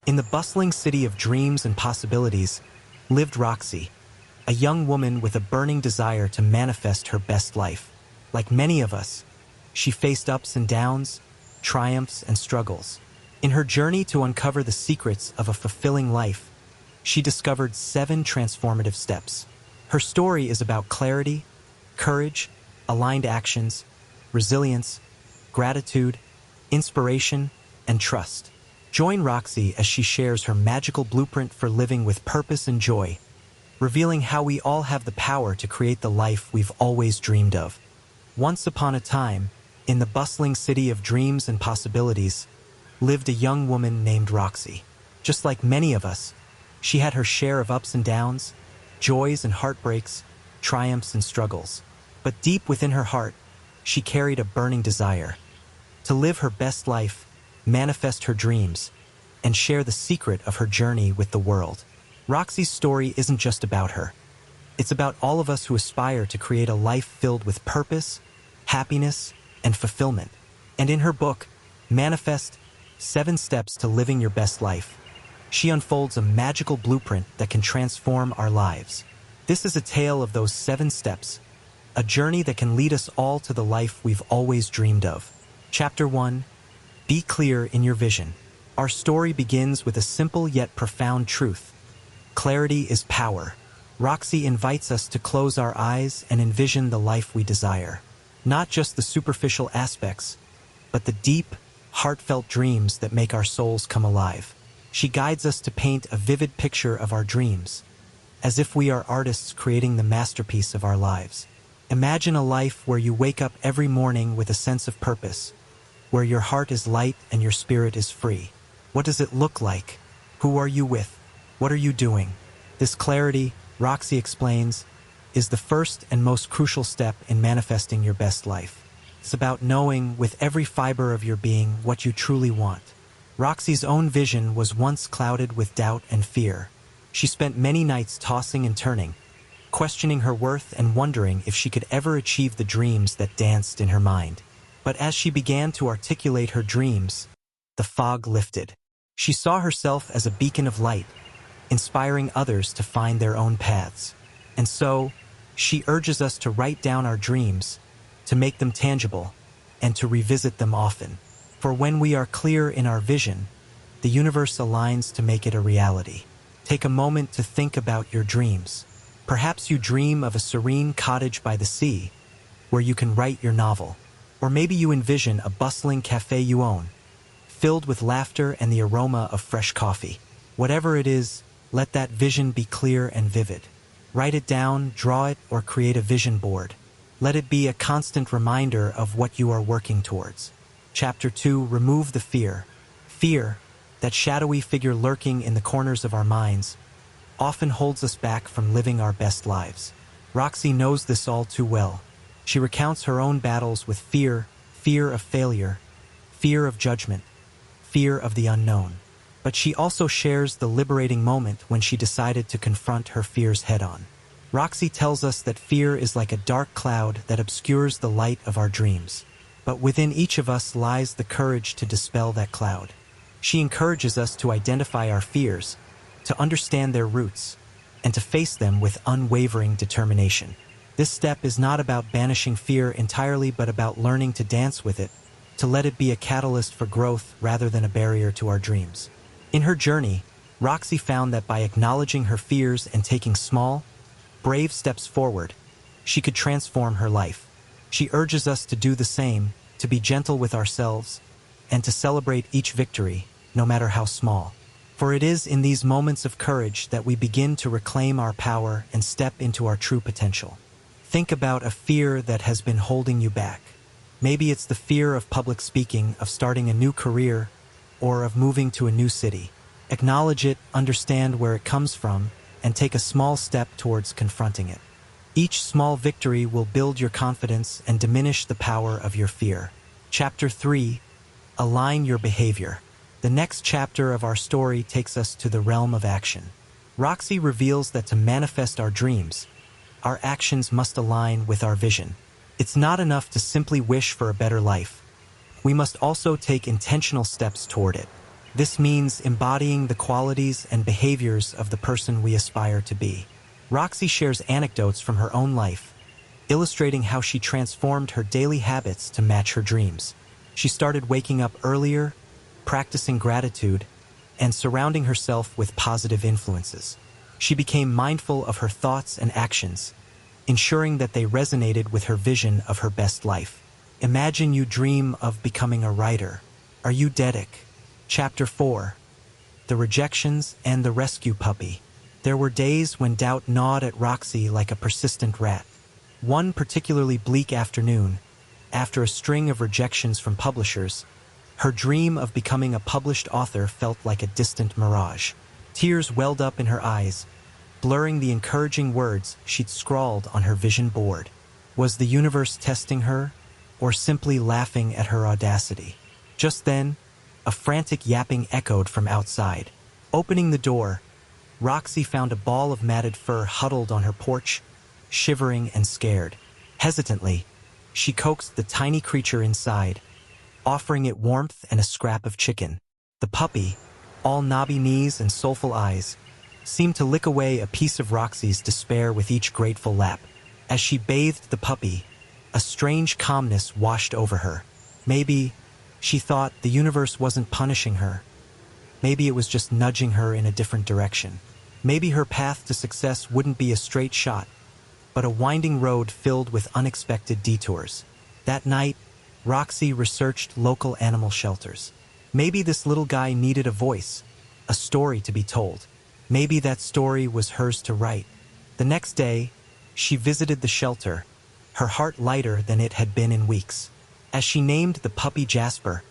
In the bustling city of dreams and possibilities lived Roxy, a young woman with a burning desire to manifest her best life. Like many of us, she faced ups and downs, triumphs and struggles. In her journey to uncover the secrets of a fulfilling life, she discovered 7 transformative steps. Her story is about clarity, courage, aligned actions, resilience, gratitude, inspiration, and trust. Join Roxy as she shares her magical blueprint for living with purpose and joy, revealing how we all have the power to create the life we've always dreamed of. Once upon a time, in the bustling city of dreams and possibilities, lived a young woman named Roxy. Just like many of us, she had her share of ups and downs, joys and heartbreaks, triumphs and struggles. But deep within her heart, she carried a burning desire to live her best life, manifest her dreams, and share the secret of her journey with the world. Roxy's story isn't just about her. It's about all of us who aspire to create a life filled with purpose, happiness, and fulfillment. And in her book, Manifest: 7 Steps to Living Your Best Life, she unfolds a magical blueprint that can transform our lives. This is a tale of those 7 steps, a journey that can lead us all to the life we've always dreamed of. Chapter 1: Be clear in your vision. Our story begins with a simple yet profound truth. Clarity is power. Roxy invites us to close our eyes and envision the life we desire. Not just the superficial aspects, but the deep, heartfelt dreams that make our souls come alive. She guides us to paint a vivid picture of our dreams, as if we are artists creating the masterpiece of our lives. Imagine a life where you wake up every morning with a sense of purpose, where your heart is light and your spirit is free. What does it look like? Who are you with? What are you doing? This clarity, Roxy explains, is the first and most crucial step in manifesting your best life. It's about knowing with every fiber of your being what you truly want. Roxy's own vision was once clouded with doubt and fear. She spent many nights tossing and turning, questioning her worth and wondering if she could ever achieve the dreams that danced in her mind. But as she began to articulate her dreams, the fog lifted. She saw herself as a beacon of light, inspiring others to find their own paths. And so, she urges us to write down our dreams, to make them tangible, and to revisit them often. For when we are clear in our vision, the universe aligns to make it a reality. Take a moment to think about your dreams. Perhaps you dream of a serene cottage by the sea, where you can write your novel. Or maybe you envision a bustling cafe you own, filled with laughter and the aroma of fresh coffee. Whatever it is, let that vision be clear and vivid. Write it down, draw it, or create a vision board. Let it be a constant reminder of what you are working towards. Chapter 2: Remove the fear. Fear, that shadowy figure lurking in the corners of our minds, often holds us back from living our best lives. Roxy knows this all too well. She recounts her own battles with fear, fear of failure, fear of judgment, fear of the unknown. But she also shares the liberating moment when she decided to confront her fears head-on. Roxy tells us that fear is like a dark cloud that obscures the light of our dreams. But within each of us lies the courage to dispel that cloud. She encourages us to identify our fears, to understand their roots, and to face them with unwavering determination. This step is not about banishing fear entirely, but about learning to dance with it, to let it be a catalyst for growth rather than a barrier to our dreams. In her journey, Roxy found that by acknowledging her fears and taking small, brave steps forward, she could transform her life. She urges us to do the same, to be gentle with ourselves, and to celebrate each victory, no matter how small. For it is in these moments of courage that we begin to reclaim our power and step into our true potential. Think about a fear that has been holding you back. Maybe it's the fear of public speaking, of starting a new career, or of moving to a new city. Acknowledge it, understand where it comes from, and take a small step towards confronting it. Each small victory will build your confidence and diminish the power of your fear. Chapter 3: Align your behavior. The next chapter of our story takes us to the realm of action. Roxy reveals that to manifest our dreams, our actions must align with our vision. It's not enough to simply wish for a better life. We must also take intentional steps toward it. This means embodying the qualities and behaviors of the person we aspire to be. Roxy shares anecdotes from her own life, illustrating how she transformed her daily habits to match her dreams. She started waking up earlier, practicing gratitude, and surrounding herself with positive influences. She became mindful of her thoughts and actions, ensuring that they resonated with her vision of her best life. Imagine you dream of becoming a writer. Are you Dedic? Chapter 4. The Rejections and the Rescue Puppy. There were days when doubt gnawed at Roxy like a persistent rat. One particularly bleak afternoon, after a string of rejections from publishers, her dream of becoming a published author felt like a distant mirage. Tears welled up in her eyes, blurring the encouraging words she'd scrawled on her vision board. Was the universe testing her, or simply laughing at her audacity? Just then, a frantic yapping echoed from outside. Opening the door, Roxy found a ball of matted fur huddled on her porch, shivering and scared. Hesitantly, she coaxed the tiny creature inside, offering it warmth and a scrap of chicken. The puppy, all knobby knees and soulful eyes, seemed to lick away a piece of Roxy's despair with each grateful lap. As she bathed the puppy, a strange calmness washed over her. Maybe, she thought, the universe wasn't punishing her. Maybe it was just nudging her in a different direction. Maybe her path to success wouldn't be a straight shot, but a winding road filled with unexpected detours. That night, Roxy researched local animal shelters. Maybe this little guy needed a voice, a story to be told. Maybe that story was hers to write. The next day, she visited the shelter, her heart lighter than it had been in weeks. As she named the puppy Jasper,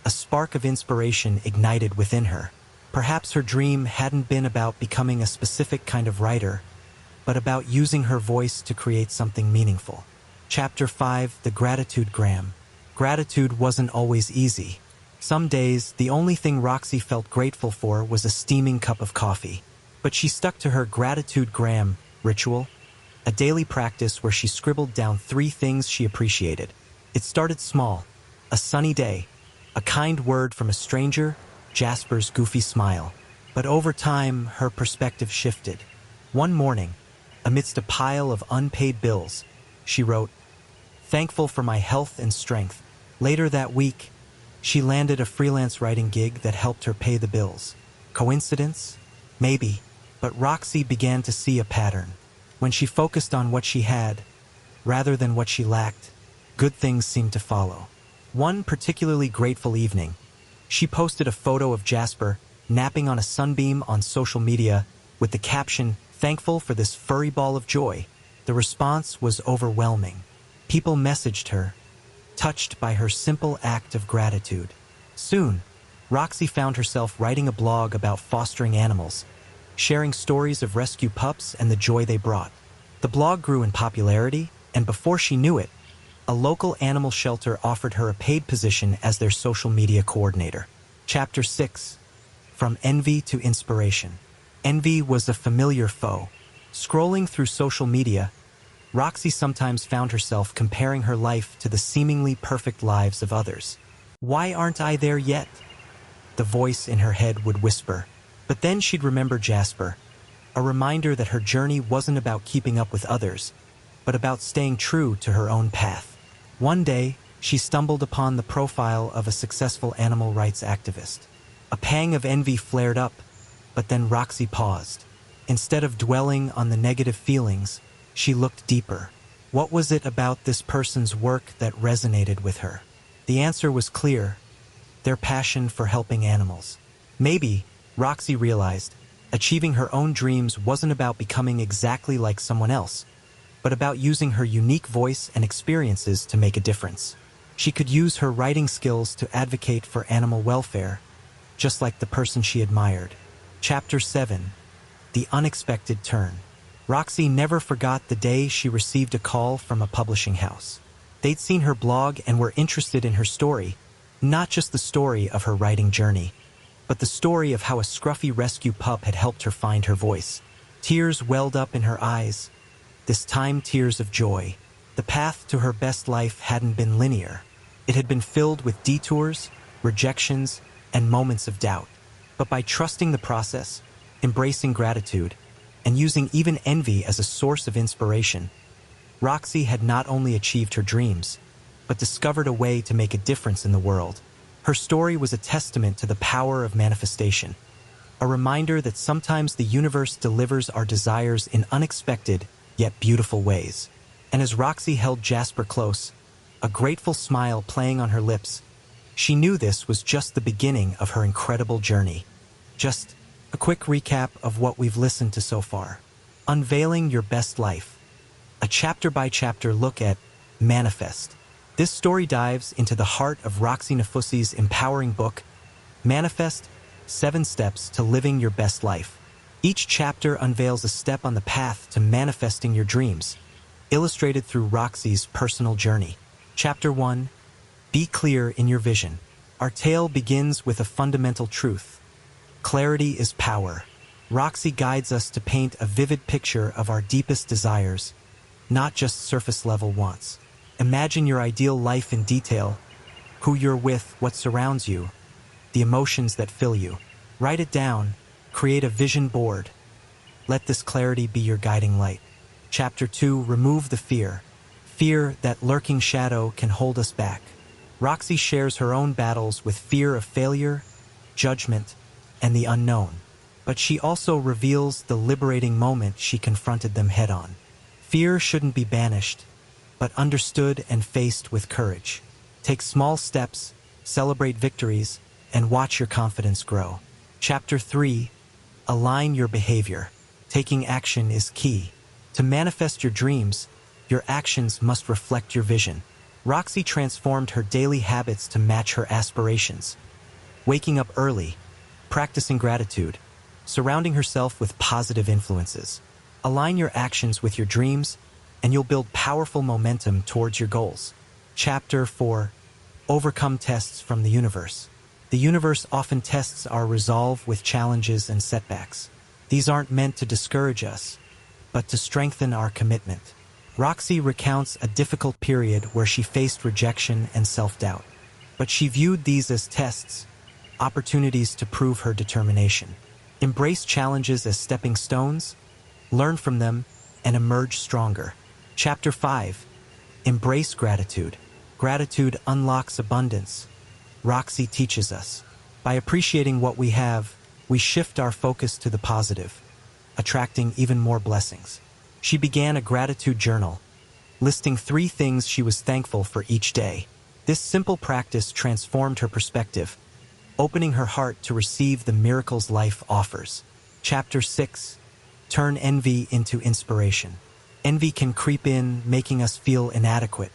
a spark of inspiration ignited within her. Perhaps her dream hadn't been about becoming a specific kind of writer, but about using her voice to create something meaningful. Chapter 5. The Gratitude Gram. Gratitude wasn't always easy. Some days, the only thing Roxy felt grateful for was a steaming cup of coffee. But she stuck to her Gratitude Gram ritual, a daily practice where she scribbled down 3 things she appreciated. It started small: a sunny day, a kind word from a stranger, Jasper's goofy smile. But over time, her perspective shifted. One morning, amidst a pile of unpaid bills, she wrote, "Thankful for my health and strength." Later that week, she landed a freelance writing gig that helped her pay the bills. Coincidence? Maybe. But Roxy began to see a pattern. When she focused on what she had, rather than what she lacked, good things seemed to follow. One particularly grateful evening, she posted a photo of Jasper napping on a sunbeam on social media with the caption, "Thankful for this furry ball of joy." The response was overwhelming. People messaged her, touched by her simple act of gratitude. Soon, Roxy found herself writing a blog about fostering animals, sharing stories of rescue pups and the joy they brought. The blog grew in popularity, and before she knew it, a local animal shelter offered her a paid position as their social media coordinator. Chapter 6. From Envy to Inspiration. Envy was a familiar foe. Scrolling through social media, Roxy sometimes found herself comparing her life to the seemingly perfect lives of others. "Why aren't I there yet?" the voice in her head would whisper. But then she'd remember Jasper, a reminder that her journey wasn't about keeping up with others, but about staying true to her own path. One day, she stumbled upon the profile of a successful animal rights activist. A pang of envy flared up, but then Roxy paused. Instead of dwelling on the negative feelings, she looked deeper. What was it about this person's work that resonated with her? The answer was clear: their passion for helping animals. Maybe, Roxy realized, achieving her own dreams wasn't about becoming exactly like someone else, but about using her unique voice and experiences to make a difference. She could use her writing skills to advocate for animal welfare, just like the person she admired. Chapter 7. The Unexpected Turn. Roxy never forgot the day she received a call from a publishing house. They'd seen her blog and were interested in her story, not just the story of her writing journey, but the story of how a scruffy rescue pup had helped her find her voice. Tears welled up in her eyes, this time tears of joy. The path to her best life hadn't been linear. It had been filled with detours, rejections, and moments of doubt. But by trusting the process, embracing gratitude, and using even envy as a source of inspiration, Roxy had not only achieved her dreams, but discovered a way to make a difference in the world. Her story was a testament to the power of manifestation, a reminder that sometimes the universe delivers our desires in unexpected yet beautiful ways. And as Roxy held Jasper close, a grateful smile playing on her lips, she knew this was just the beginning of her incredible journey. Just a quick recap of what we've listened to so far. Unveiling Your Best Life, a chapter-by-chapter look at Manifest. This story dives into the heart of Roxy Nafusi's empowering book, Manifest: 7 Steps to Living Your Best Life. Each chapter unveils a step on the path to manifesting your dreams, illustrated through Roxy's personal journey. Chapter 1. Be clear in your vision. Our tale begins with a fundamental truth. Clarity is power. Roxy guides us to paint a vivid picture of our deepest desires, not just surface-level wants. Imagine your ideal life in detail, who you're with, what surrounds you, the emotions that fill you. Write it down, create a vision board. Let this clarity be your guiding light. Chapter 2. Remove the fear. Fear, that lurking shadow, can hold us back. Roxy shares her own battles with fear of failure, judgment, and the unknown. But she also reveals the liberating moment she confronted them head-on. Fear shouldn't be banished, but understood and faced with courage. Take small steps, celebrate victories, and watch your confidence grow. Chapter 3. Align your behavior. Taking action is key. To manifest your dreams, your actions must reflect your vision. Roxy transformed her daily habits to match her aspirations. Waking up early, practicing gratitude, surrounding herself with positive influences. Align your actions with your dreams, and you'll build powerful momentum towards your goals. Chapter 4. Overcome tests from the universe. The universe often tests our resolve with challenges and setbacks. These aren't meant to discourage us, but to strengthen our commitment. Roxy recounts a difficult period where she faced rejection and self-doubt. But she viewed these as tests, opportunities to prove her determination. Embrace challenges as stepping stones, learn from them, and emerge stronger. Chapter 5. Embrace gratitude. Gratitude unlocks abundance. Roxy teaches us. By appreciating what we have, we shift our focus to the positive, attracting even more blessings. She began a gratitude journal, listing 3 things she was thankful for each day. This simple practice transformed her perspective, opening her heart to receive the miracles life offers. Chapter 6. Turn envy into inspiration. Envy can creep in, making us feel inadequate,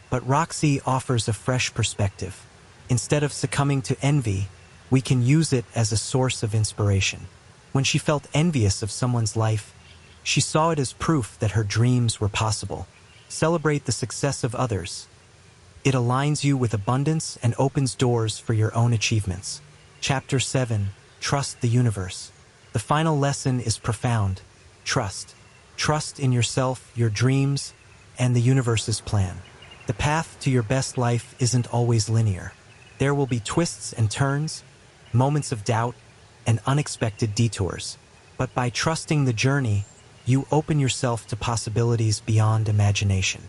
but Roxy offers a fresh perspective. Instead of succumbing to envy, we can use it as a source of inspiration. When she felt envious of someone's life, she saw it as proof that her dreams were possible. Celebrate the success of others. It aligns you with abundance and opens doors for your own achievements. Chapter 7. Trust the universe. The final lesson is profound. Trust. Trust in yourself, your dreams, and the universe's plan. The path to your best life isn't always linear. There will be twists and turns, moments of doubt, and unexpected detours. But by trusting the journey, you open yourself to possibilities beyond imagination.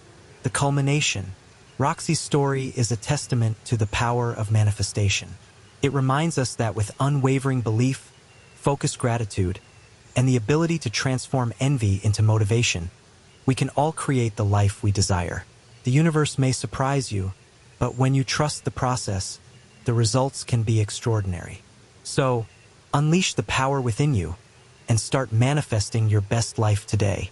The culmination. Roxy's story is a testament to the power of manifestation. It reminds us that with unwavering belief, focused gratitude, and the ability to transform envy into motivation, we can all create the life we desire. The universe may surprise you, but when you trust the process, the results can be extraordinary. So, unleash the power within you and start manifesting your best life today.